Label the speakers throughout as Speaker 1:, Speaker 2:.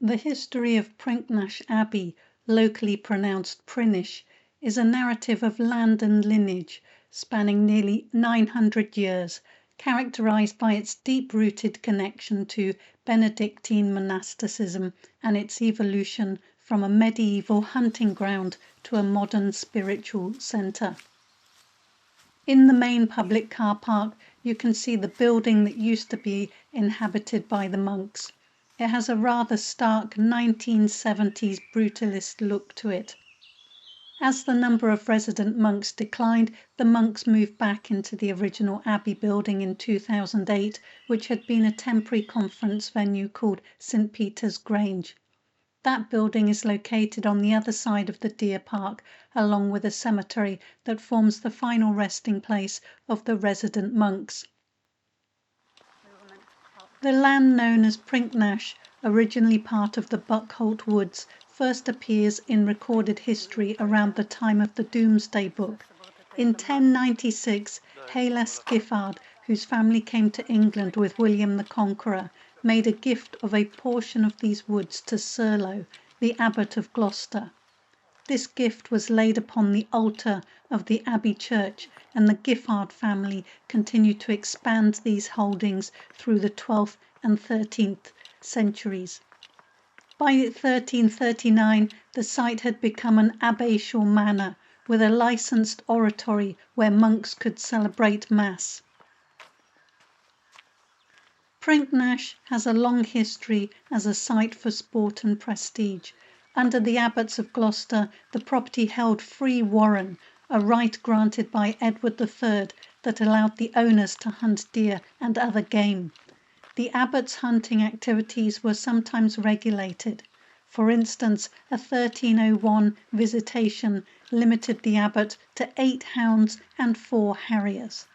Speaker 1: The history of Prinknash Abbey, locally pronounced Prinish, is a narrative of land and lineage spanning nearly 900 years, characterized by its deep-rooted connection to Benedictine monasticism and its evolution from a medieval hunting ground to a modern spiritual centre. In the main public car park you can see the building that used to be inhabited by the monks. It has a rather stark 1970s brutalist look to it. As the number of resident monks declined, the monks moved back into the original Abbey building in 2008, which had been a temporary conference venue called St Peter's Grange. That building is located on the other side of the deer park, along with a cemetery that forms the final resting place of the resident monks. The land known as Prinknash, originally part of the Buckholt Woods, first appears in recorded history around the time of the Domesday Book. In 1096, Haylas Giffard, whose family came to England with William the Conqueror, made a gift of a portion of these woods to Serlo, the abbot of Gloucester. This gift was laid upon the altar of the Abbey church, and the Giffard family continued to expand these holdings through the 12th and 13th centuries. By 1339, the site had become an abbatial manor with a licensed oratory where monks could celebrate Mass. Prinknash has a long history as a site for sport and prestige. Under the abbots of Gloucester, the property held free warren, a right granted by Edward III that allowed the owners to hunt deer and other game. The abbot's hunting activities were sometimes regulated. For instance, a 1301 visitation limited the abbot to 8 hounds and 4 harriers.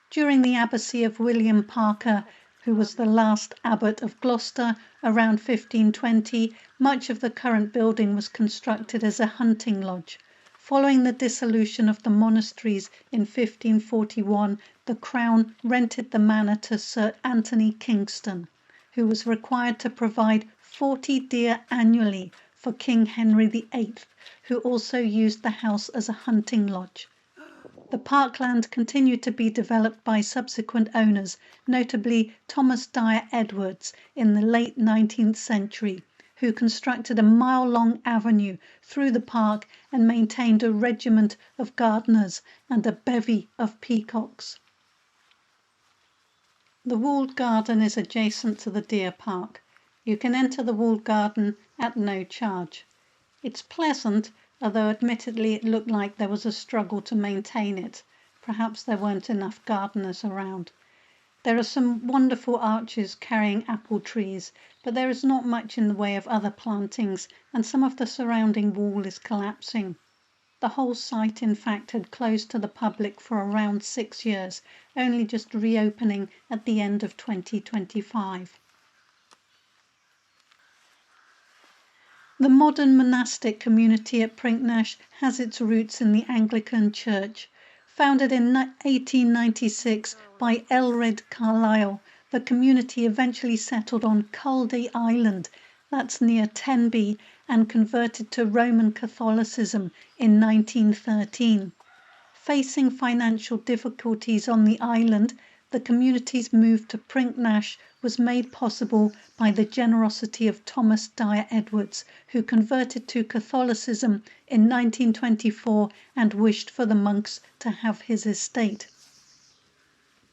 Speaker 1: During the abbacy of William Parker, who was the last abbot of Gloucester, around 1520, much of the current building was constructed as a hunting lodge. Following the dissolution of the monasteries in 1541, the Crown rented the manor to Sir Anthony Kingston, who was required to provide 40 deer annually for King Henry VIII, who also used the house as a hunting lodge. The parkland continued to be developed by subsequent owners, notably Thomas Dyer Edwards in the late 19th century, who constructed a mile-long avenue through the park and maintained a regiment of gardeners and a bevy of peacocks. The walled garden is adjacent to the deer park. You can enter the walled garden at no charge. It's pleasant, although admittedly it looked like there was a struggle to maintain it. Perhaps there weren't enough gardeners around. There are some wonderful arches carrying apple trees, but there is not much in the way of other plantings, and some of the surrounding wall is collapsing. The whole site, in fact, had closed to the public for around 6 years, only just reopening at the end of 2025. The modern monastic community at Prinknash has its roots in the Anglican Church. Founded in 1896 by Elred Carlisle, the community eventually settled on Culdee Island, that's near Tenby, and converted to Roman Catholicism in 1913. Facing financial difficulties on the island, the community's move to Prinknash was made possible by the generosity of Thomas Dyer Edwards, who converted to Catholicism in 1924 and wished for the monks to have his estate.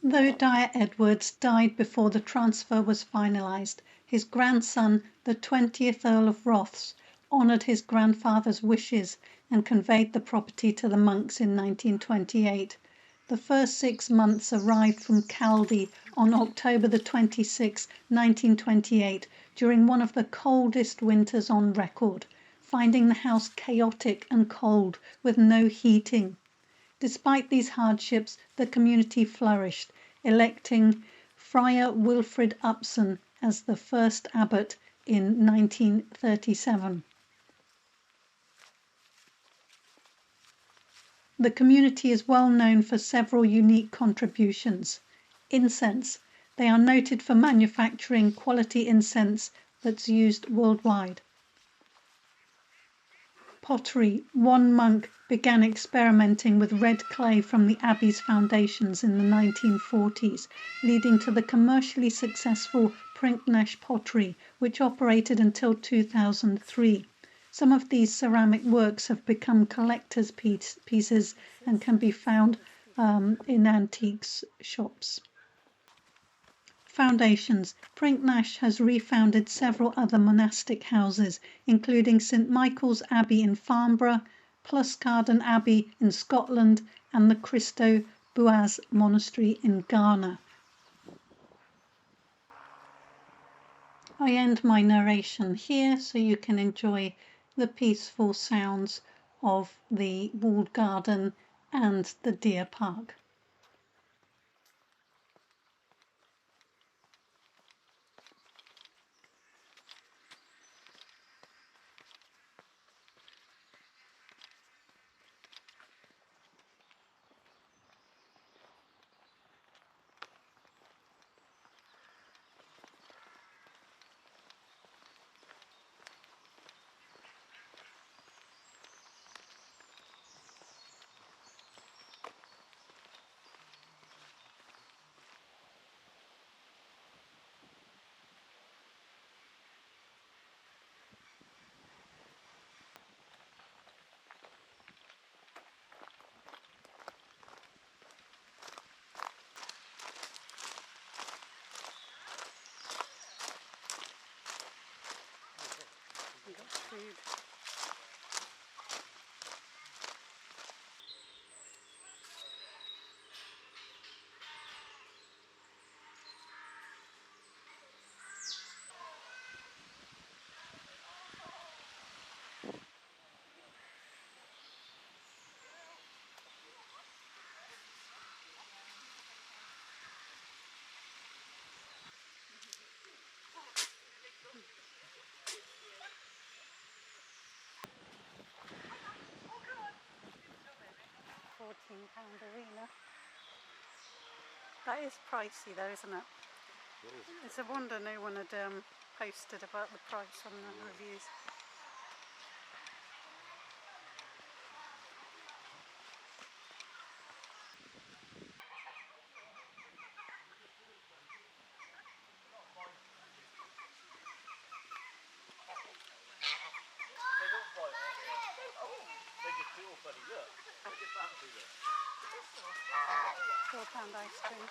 Speaker 1: Though Dyer Edwards died before the transfer was finalised, his grandson, the 20th Earl of Rothes, honoured his grandfather's wishes and conveyed the property to the monks in 1928. The first 6 months arrived from Culdee on October the 26th, 1928, during one of the coldest winters on record, finding the house chaotic and cold with no heating. Despite these hardships, the community flourished, electing Friar Wilfrid Upson as the first abbot in 1937. The community is well known for several unique contributions. Incense. They are noted for manufacturing quality incense that's used worldwide. Pottery. One monk began experimenting with red clay from the Abbey's foundations in the 1940s, leading to the commercially successful Prinknash pottery, which operated until 2003. Some of these ceramic works have become collector's pieces and can be found in antiques shops. Foundations. Prinknash has refounded several other monastic houses, including St Michael's Abbey in Farnborough, Pluscarden Abbey in Scotland, and the Cristo Buaz Monastery in Ghana. I end my narration here so you can enjoy the peaceful sounds of the walled garden and the deer park. Food. £14 arena. That is pricey though, isn't it? It's a wonder no one had posted about the price on the reviews. £4 ice cream.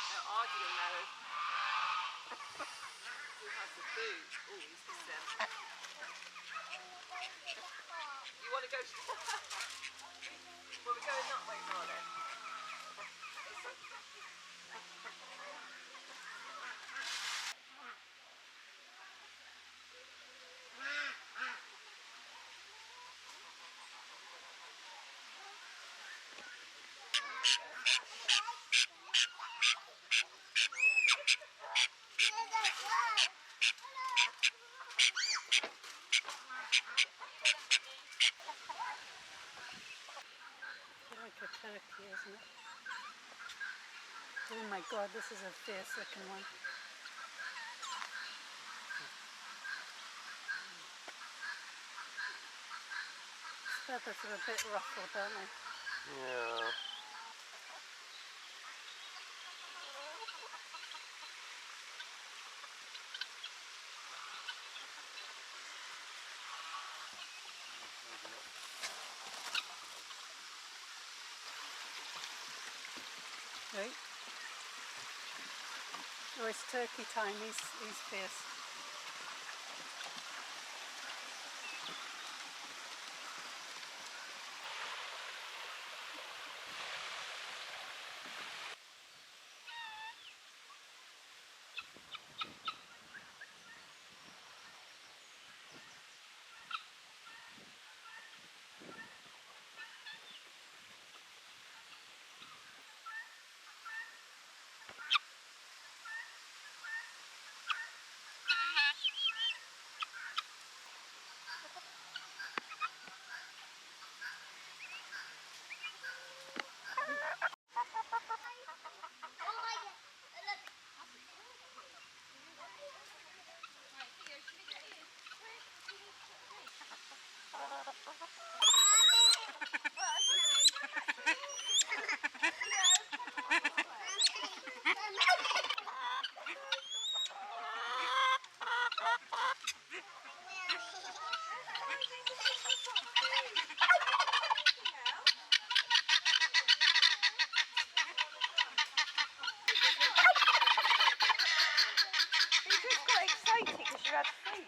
Speaker 2: They're arguing now. Who has the food? Oh, he's the sim. You want to go? Well, we're going that way, darling.
Speaker 1: Like a turkey, isn't it? Oh my god, this is a fierce looking one. Its feathers are a bit ruffled, aren't they?
Speaker 3: Yeah.
Speaker 1: Right. Oh, it's turkey time, he's fierce.
Speaker 2: had feet.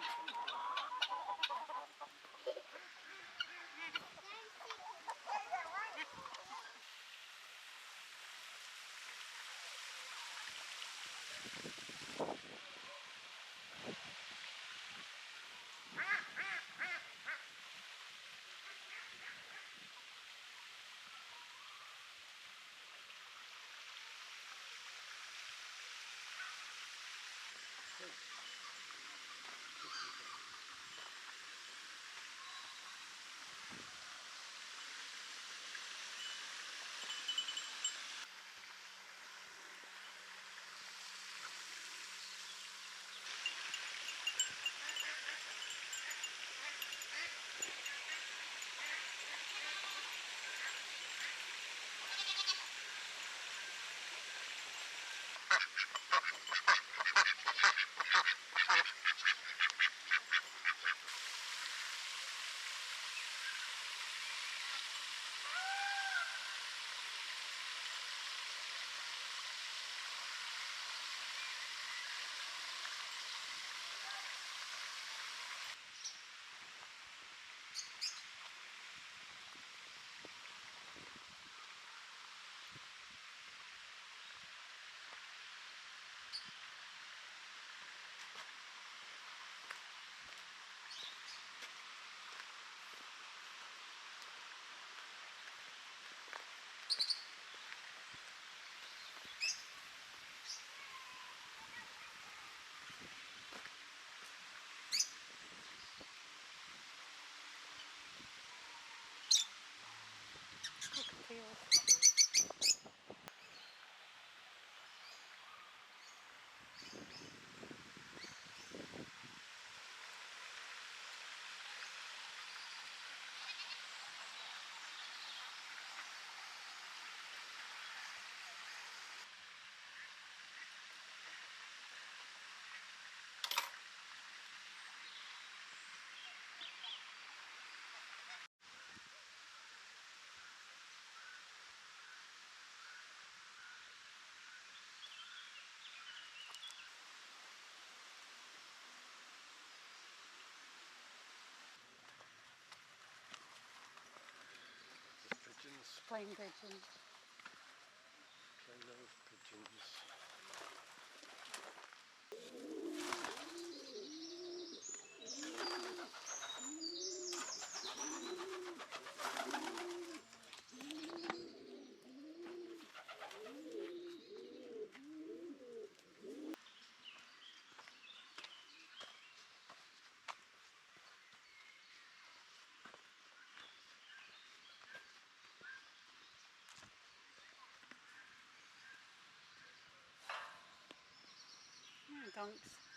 Speaker 3: Pigeons.
Speaker 2: Plain pigeons.
Speaker 3: Plain old pigeons.
Speaker 2: Yeah, gonks.